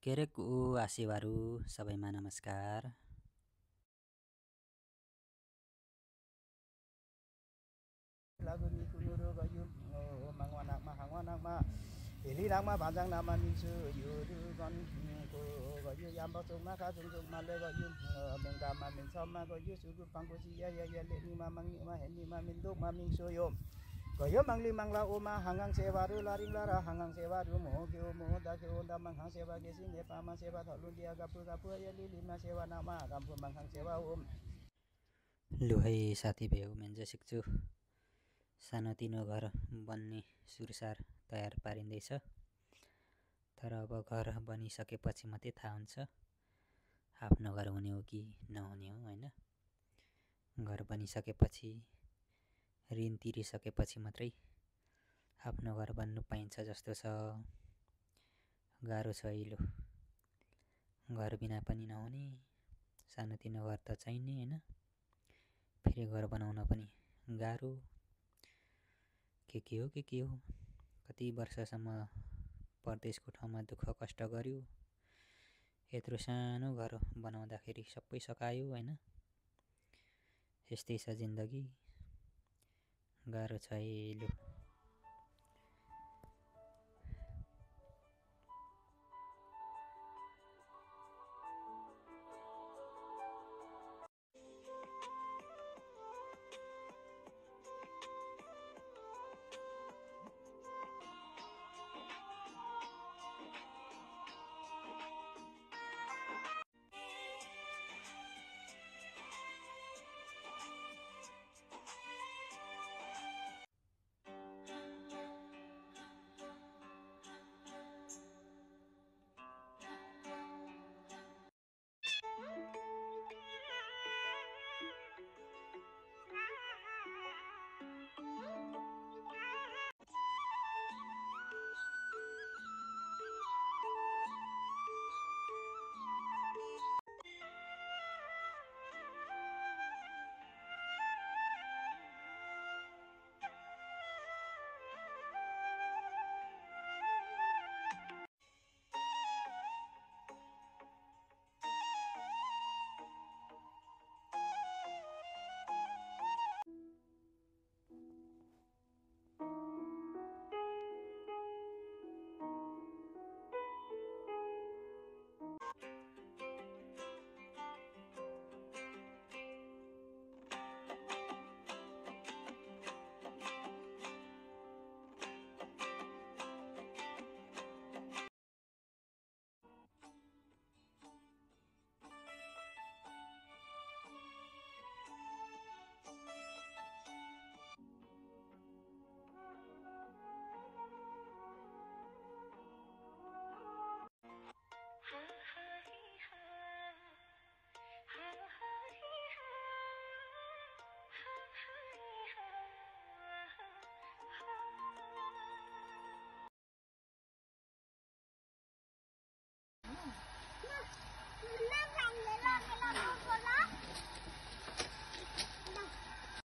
केरेकु आसेवारु सबैमा नमस्कार। lagu ni kunuru gayu mangwanak ma ini nama panjang nama minsu yuru kon ko gayu yamba suma ka sung ma le gayu mengka ma min sama gayu suku pangku sia ya le ni ma mang ni ma hen ni ma min duk ma min so yom gayu mang li mang la uma hangang sewaru laring lara hangang sewaru mo kyo mo da kyo da mang hang sewa ge sing e pa ma sewa tholun dia gapu ya li ma sewa nama gampu mang hang sewa लु है साथी भाइ मेन्ज सिक्छु सानोतिनो घर बन्ने सुरसार तयार पारिँदैछ। तर अब घर बनिसकेपछि मात्रै थाहा हुन्छ आफ्नो घर हुने हो कि नहुने हो हैन। घर बनिसकेपछि ऋण तिरिसकेपछि मात्रै आफ्नो घर बन्नु पाइन्छ जस्तो छ। गाह्रो छ है लु। घर बिना पनि नहुने सानोतिनो घर त चाहिने हैन। फेरि घर बनाउन पनि गाह्रो के हो कति वर्षसम्म परदेशको ठाउँमा दुःख कष्ट गर्यो। यत्रो सानो घर बनाउँदाखेरि सबै सकायो हैन। यस्तै छ जिन्दगी। गाह्रो छ है लु।